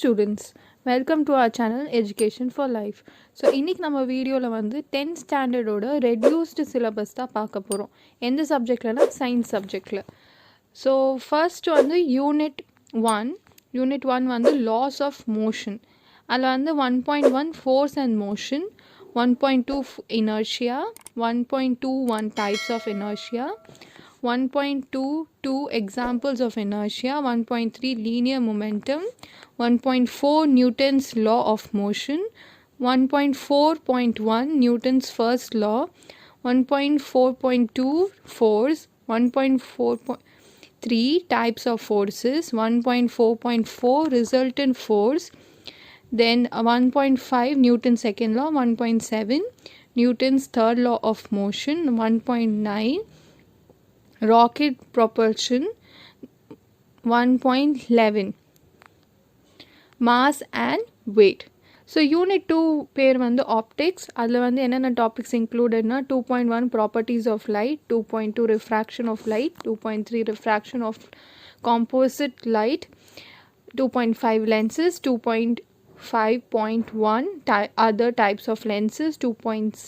students, welcome to our channel Education for Life. So இன்றைக்கி நம்ம வீடியோவில் வந்து 10th ஸ்டாண்டர்டோட ரெடியூஸ்டு சிலபஸ் தான் பார்க்க போகிறோம். எந்த சப்ஜெக்ட்லனா சயின்ஸ் சப்ஜெக்டில். ஸோ ஃபர்ஸ்ட் வந்து யூனிட் ஒன் வந்து லாஸ் ஆஃப் மோஷன். அதில் வந்து 1.1 force and motion, 1.2 inertia, 1.21 types of inertia, 1.22 examples of inertia, 1.3 linear momentum, 1.4 Newton's law of motion, 1.4.1 Newton's first law, 1.4.2 force, 1.4.3 types of forces, 1.4.4 resultant force, then 1.5 Newton's second law, 1.7 Newton's third law of motion, 1.9 rocket propulsion, 1.11 mass and weight. So unit 2 பேர் வந்து optics. அதில் வந்து என்னென்ன topics இன்க்ளூடட்னா 2.1 properties of light, 2.2 refraction of light, 2.3 refraction of composite light, 2.5 lenses, 2.5.1 other types of lenses, 2.6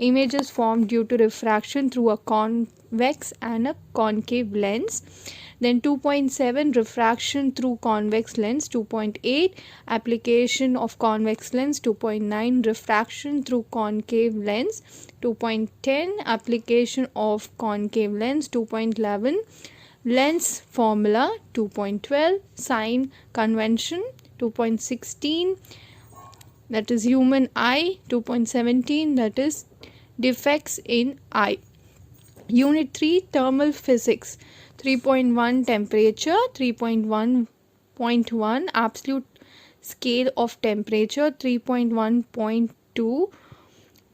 images formed due to refraction through a convex and a concave lens, then 2.7 refraction through convex lens, 2.8 application of convex lens, 2.9 refraction through concave lens, 2.10 application of concave lens, 2.11 lens formula, 2.12 sign convention, 2.16 that is human eye, 2.17 that is defects in eye. Unit 3 thermal physics, 3.1 temperature, 3.1.1 absolute scale of temperature, 3.1.2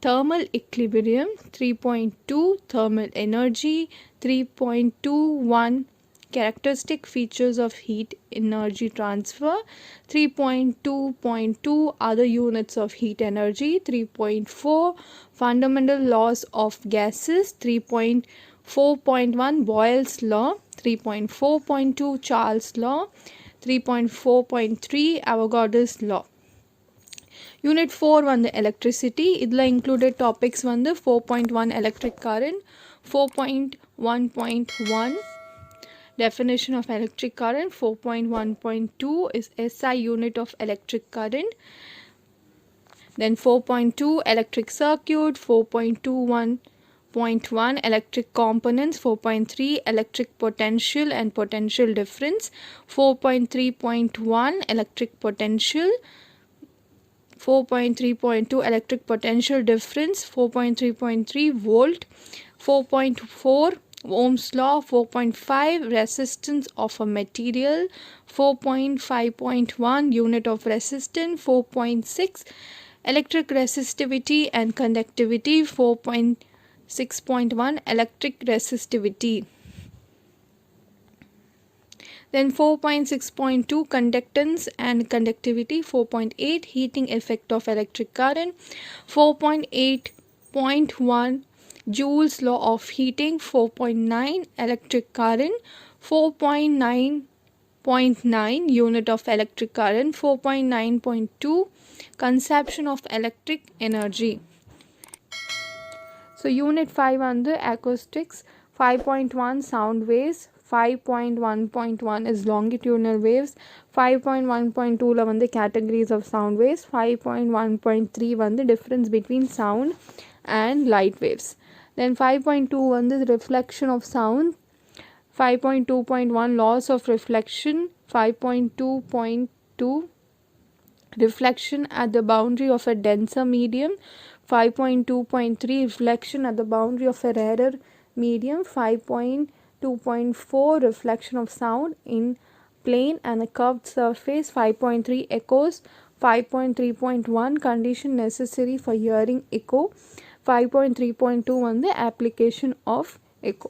thermal equilibrium, 3.2 thermal energy, 3.21 characteristic features of heat energy transfer, 3.2.2 other units of heat energy, 3.4 fundamental laws of gases, 3.4.1 Boyle's law, 3.4.2 Charles law, 3.4.3 Avogadro's law. Unit 4 வந்து electricity. இதில் included topics வந்து 4.1 electric current, 4.1.1 definition of electric current, 4.1.2 is SI unit of electric current, then 4.2 electric circuit, 4.21.1 electric components, 4.3 electric potential and potential difference, 4.3.1 electric potential, 4.3.2 electric potential difference, 4.3.3 volt, 4.4 Ohm's law, 4.5 resistance of a material, 4.5.1 unit of resistance, 4.6 electric resistivity and conductivity, 4.6.1 electric resistivity. Then 4.6.2 conductance and conductivity, 4.8 heating effect of electric current, 4.8.1 Joule's law of heating, 4.9 electric current, 4.9.9 unit of electric current, 4.9.2 consumption of electric energy. So unit 5 under acoustics, 5.1 sound waves, 5.1.1 is longitudinal waves, 5.1.2 la வந்து categories of sound waves, 5.1.3 வந்து difference between sound and light waves, then 5.2 வந்து reflection of sound, 5.2.1 laws of reflection, 5.2.2 reflection at the boundary of a denser medium, 5.2.3 reflection at the boundary of a rarer medium, 5.2.4 reflection of sound in plane and a curved surface, 5.3 echoes, 5.3.1 condition necessary for hearing echo, 5.3.2 வந்து application of echo.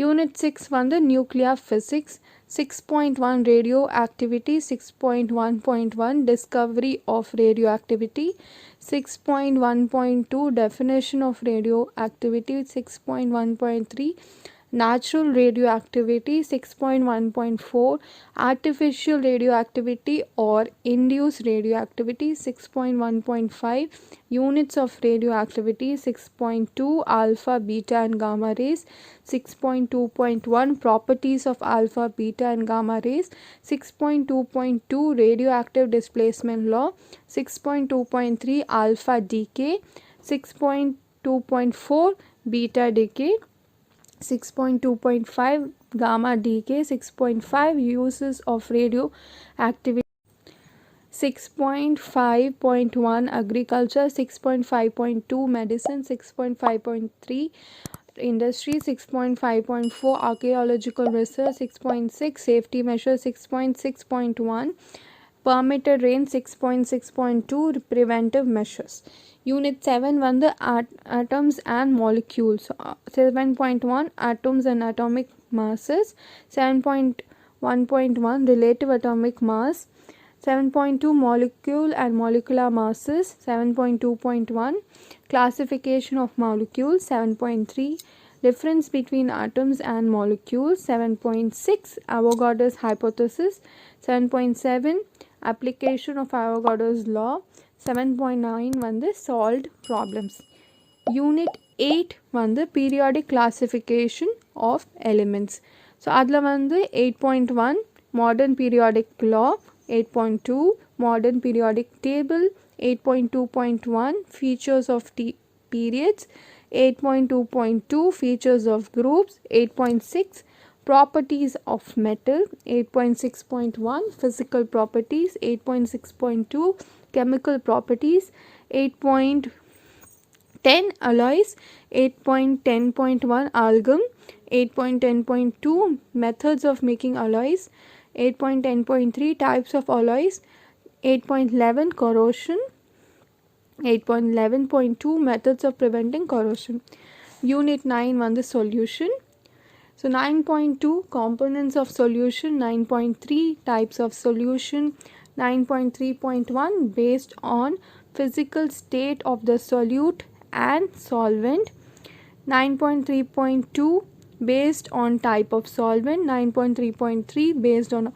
Unit 6 வந்து nuclear physics, 6.1 radioactivity, 6.1.1 discovery of radioactivity, 6.1.2 definition of radioactivity, 6.1.3 natural radioactivity 6.1.4, artificial radioactivity or induced radioactivity 6.1.5, units of radioactivity 6.2, alpha, beta and gamma rays 6.2.1, properties of alpha, beta and gamma rays 6.2.2, radioactive displacement law 6.2.3, alpha decay 6.2.4, beta decay 6.2.5, gamma decay 6.5, uses of radioactivity 6.5.1, agriculture 6.5.2, medicine 6.5.3, industry 6.5.4, archaeological research 6.6, safety measures 6.6.1, permitted range 6.6.2, preventive measures. Unit 7 the atoms and molecules. 7.1, atoms and atomic masses. 7.1.1, relative atomic mass. 7.2, molecule and molecular masses. 7.2.1, classification of molecules. 7.3, difference between atoms and molecules. 7.6, Avogadro's hypothesis. 7.7, application of Avogadro's law. 7.9 the solved problems. Unit 8 the periodic classification of elements. So adla 8.1, modern periodic law. 8.2, modern periodic table. 8.2.1, features of periods. 8.2.2, features of groups. 8.6, properties of metal. 8.6.1, physical properties. 8.6.2, chemical properties. 8.10, alloys. 8.10.1, amalgam. 8.10.2, methods of making alloys. 8.10.3, types of alloys. 8.11, corrosion. 8.11.2, methods of preventing corrosion. Unit 9 the solution. So 9.2, components of solution. 9.3, types of solution. 9.3.1, based on physical state of the solute and solvent. 9.3.2, based on type of solvent. 9.3.3, based on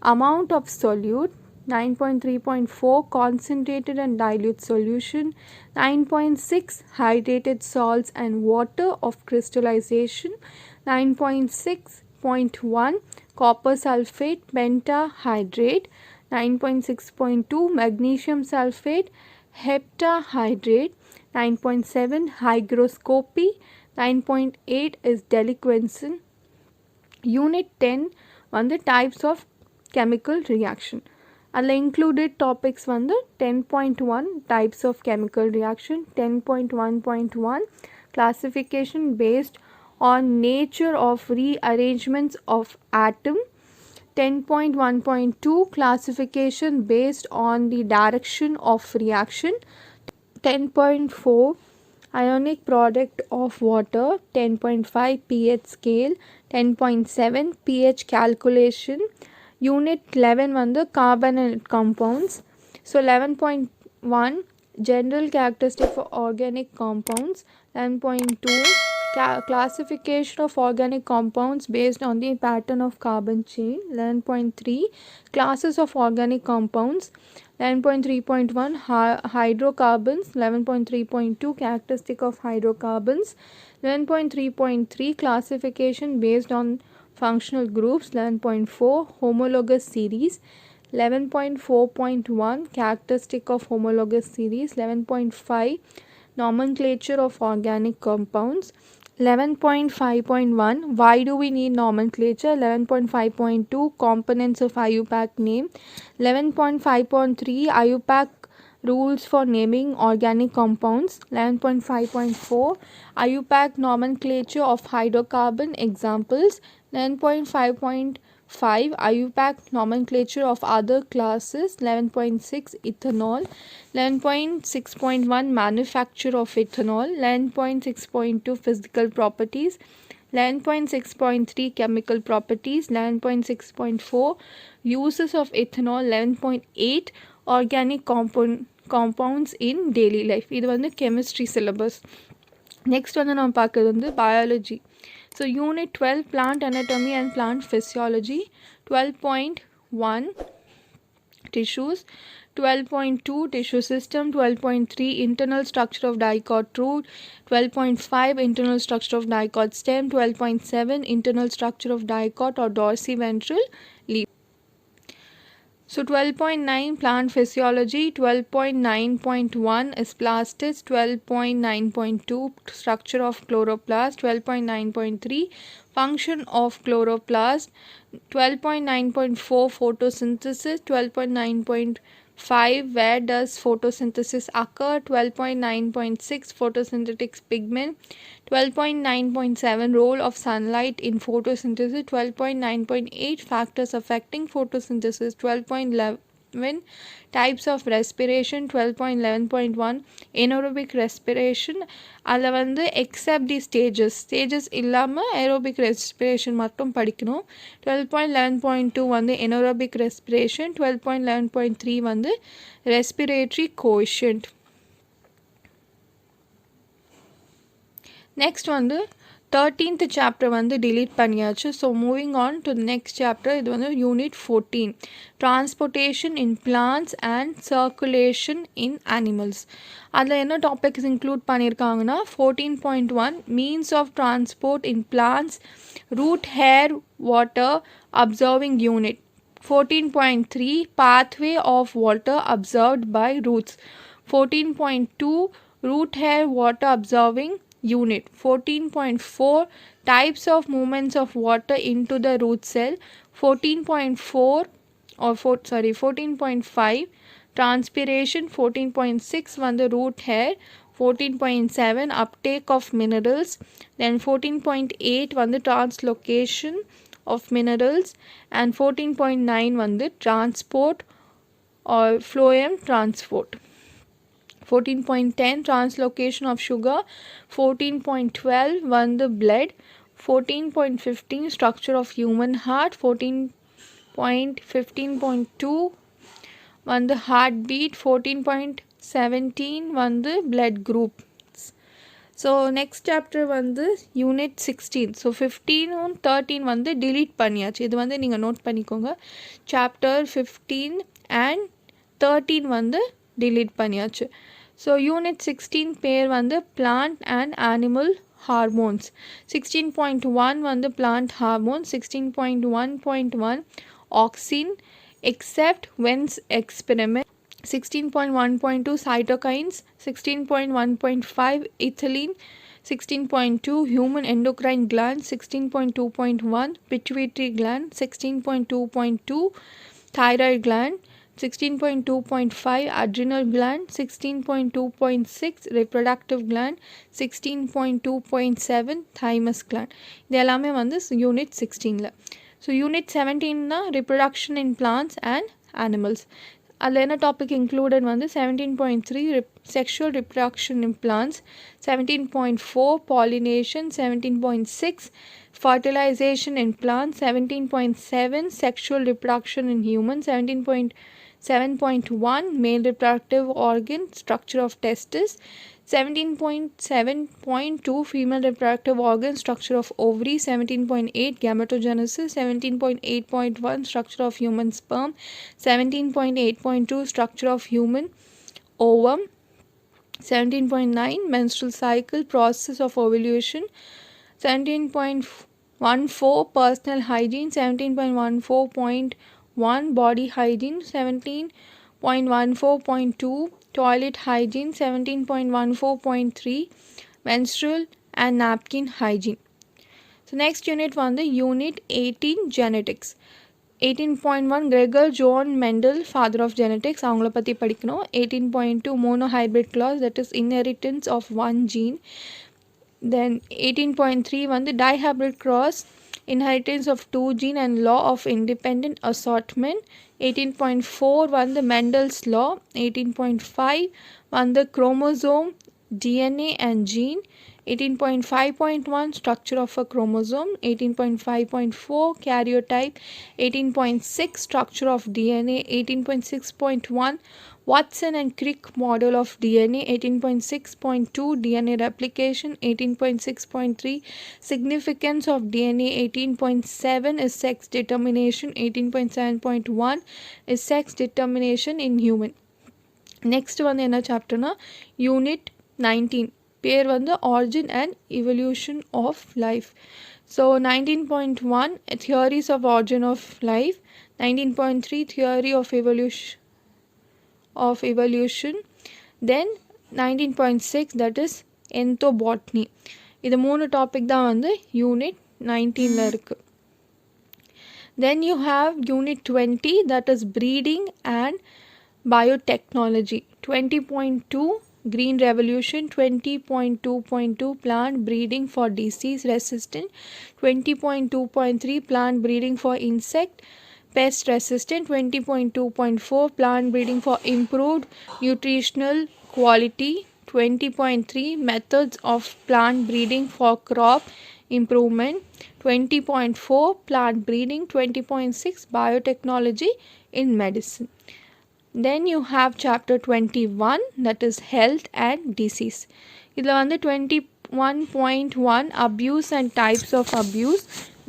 amount of solute. 9.3.4, concentrated and dilute solution. 9.6, hydrated salts and water of crystallization. 9.6.1, copper sulfate pentahydrate. 9.6.2, magnesium sulfate heptahydrate. 9.7, hygroscopy. 9.8 is deliquescence. Unit 10 the types of chemical reaction. Alla included topics the 10.1, types of chemical reaction. 10.1.1, classification based on nature of rearrangements of atom. 10.1.2, classification based on the direction of reaction. 10.4, ionic product of water. 10.5, pH scale. 10.7, pH calculation. Unit 11 the carbon compounds. So 11.1, general characteristic for organic compounds. 11.2, classification of organic compounds based on the pattern of carbon chain. 11.3, classes of organic compounds. 11.3.1, hydrocarbons. 11.3.2, characteristic of hydrocarbons. 11.3.3, classification based on functional groups. 11.4, homologous series. 11.4.1, characteristic of homologous series. 11.5, nomenclature of organic compounds. 11.5.1, why do we need nomenclature? 11.5.2, components of IUPAC name. 11.5.3, IUPAC rules for naming organic compounds. 11.5.4, IUPAC nomenclature of hydrocarbon examples. 11.5.5, IUPAC nomenclature of other classes. 11.6, ethanol. 11.6.1, manufacture of ethanol. 11.6.2, physical properties. 11.6.3, chemical properties. 11.6.4, uses of ethanol. 11.8, organic compounds in daily life. இது chemistry syllabus. Next நம்ம பார்க்கிறது biology. So unit 12, plant anatomy and plant physiology. 12.1, tissues. 12.2, tissue system. 12.3, internal structure of dicot root. 12.5, internal structure of dicot stem. 12.7, internal structure of dicot or dorsiventral leaf. So 12.9, plant physiology. 12.9.1 is plastids. 12.9.2, structure of chloroplast. 12.9.3, function of chloroplast. 12.9.4, photosynthesis. 12.9.5, where does photosynthesis occur? 12.9.6, photosynthetic pigment. 12.9.7, role of sunlight in photosynthesis. 12.9.8, factors affecting photosynthesis. 12.11, types of respiration. 12.11.1, anaerobic respiration. அதில் வந்து except the stages இல்லாமல் aerobic respiration மட்டும் படிக்கணும். 12.11.2 வந்து anaerobic respiration. 12.11.3 வந்து respiratory quotient. Next வந்து 13th chapter வந்து delete பண்ணியாச்சு. So moving on to next chapter. இது வந்து unit 14, transportation in plants and circulation in animals. அதில் என்ன டாபிக்ஸ் இன்க்ளூட் பண்ணியிருக்காங்கன்னா 14.1, means of transport in plants, root hair water absorbing unit. 14.3, pathway of water observed by roots. 14.2, root hair water observing unit. 14.4, types of movements of water into the root cell. 14.5, transpiration. 14.6 வந்து root hair. 14.7, uptake of minerals. Then 14.8 வந்து translocation of minerals. And 14.9 வந்து transport or phloem transport. 14.10, translocation of sugar. 14.12 வந்து blood. 14.15, structure of human heart. 15.2 வந்து heartbeat. 14.17 வந்து blood group. So next chapter வந்து unit 16. So 15 13 வந்து delete பண்ணியாச்சு. இது வந்து நீங்கள் நோட் பண்ணிக்கோங்க. சாப்டர் 15 and 13 வந்து delete பண்ணியாச்சு. ஸோ யூனிட் 16 பேர் வந்து பிளான்ட் அண்ட் அனிமல் ஹார்மோன்ஸ். 16.1 வந்து plant hormones. 16.1.1 auxin except Went's experiment. 16.1.2 cytokines. 16.1.5 ethylene. 16.2 human endocrine gland. 16.2.1 pituitary gland. 16.2.2 thyroid gland. 16.2.5 adrenal gland. 16.2.6 reproductive gland. 16.2.7 thymus gland. இது எல்லாமே வந்து unit 16ல. So unit 17 reproduction in plants and animals. அதில் என்ன topic included வந்து 17.3 sexual reproduction in plants. 17.4 pollination. 17.6 fertilization in plants. 17.7 sexual reproduction in humans. 17.1 male reproductive organ, structure of testis. 17.7.2 female reproductive organ, structure of ovary. 17.8 gametogenesis. 17.8.1 structure of human sperm. 17.8.2 structure of human ovum. 17.9 menstrual cycle, process of ovulation. 17.14 personal hygiene. 17.14.1 body hygiene. 17.14.2 toilet hygiene. 17.14.3 menstrual and napkin hygiene. So next unit வந்து unit 18 genetics. 18.1 Gregor John Mendel, father of genetics, அவங்கள பற்றி படிக்கணும். 18.2 monohybrid clause, that is inheritance of one gene. Then 18.3 வந்து dihybrid cross, inheritance of two gene and law of independent assortment. 18.4 வந்து Mendel's law. 18.5 வந்து chromosome, DNA and gene. 18.5.1 structure of a chromosome. 18.5.4 karyotype. 18.6 structure of DNA. 18.6.1 Watson and Crick model of DNA. 18.6.2 DNA replication. 18.6.3 significance of DNA. 18.7 is sex determination. 18.7.1 is sex determination in human. Next one என்ன சாப்டர்னா unit 19 பேர் வந்து origin and evolution of life. So 19.1 theories of origin of life. 19.3 theory of evolution. Then 19.6 that is entomobotany. இது மூணு topic தான் வந்து unit 19ல இருக்கு. Then you have unit 20 that is breeding and biotechnology. 20.2 green revolution. 20.2.2 plant breeding for disease resistant. 20.2.3 plant breeding for insect pest resistant. 20.2.4 plant breeding for improved nutritional quality. 20.3 methods of plant breeding for crop improvement. 20.4 plant breeding. 20.6 biotechnology in medicine. Then you have chapter 21 that is health and disease. இதில் வந்து 21.1 abuse and types of abuse.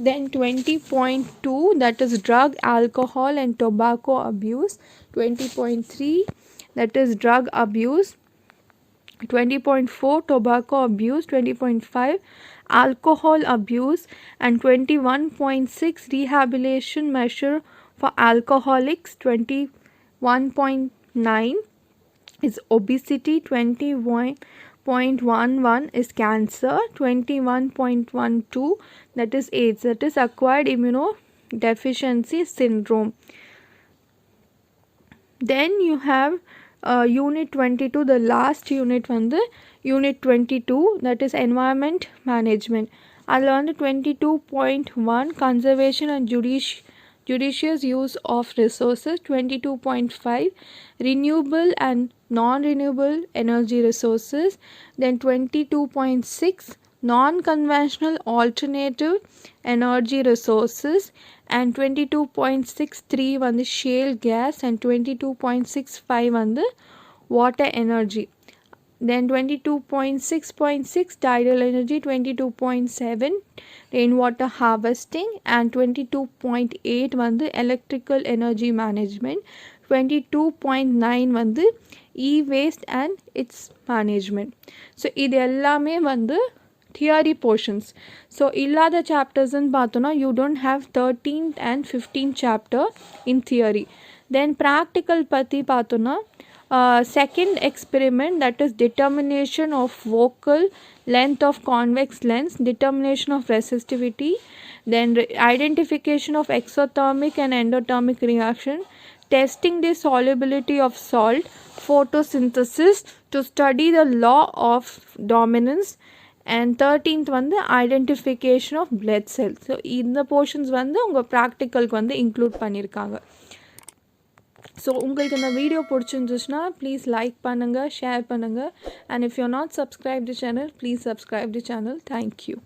Then 20.2 that is drug, alcohol and tobacco abuse. 20.3 that is drug abuse. 20.4 tobacco abuse. 20.5 alcohol abuse. And 21.6 rehabilitation measure for alcoholics. 21.9 is obesity. 21.11 is cancer. 21.12 that is AIDS, that is acquired immunodeficiency syndrome. Then you have unit 22, the last unit வந்து unit 22 that is environment management. அதில் வந்து 22.1 conservation and judicious use of resources. 22.5 renewable and non-renewable energy resources. Then 22.6 non-conventional alternative energy resources. And 22.63 வந்து shale gas. And 22.65 வந்து water energy. Then 22.6.6 tidal energy. 22.7 rainwater harvesting. And 22.8 வந்து electrical energy management. 22.9 வந்து e-waste and its management. So இது எல்லாமே வந்து theory portions. So இல்லாத chaptersன்னு பார்த்தோன்னா you don't have 13th and 15th chapter in theory. Then practical பற்றி பார்த்தோன்னா second experiment that is determination of focal length of convex lens, determination of resistivity, then identification of exothermic and endothermic reaction, testing the solubility of salt, photosynthesis to study the law of dominance. And 13th வந்து identification of blood cells. So இந்த portions வந்து உங்கள் ப்ராக்டிக்கலுக்கு வந்து include பண்ணியிருக்காங்க. So உங்களுக்கு இந்த video பிடிச்சிருந்துச்சுன்னா please like பண்ணுங்கள், ஷேர் பண்ணுங்கள். And if you not subscribe the channel, please subscribe the channel. Thank you.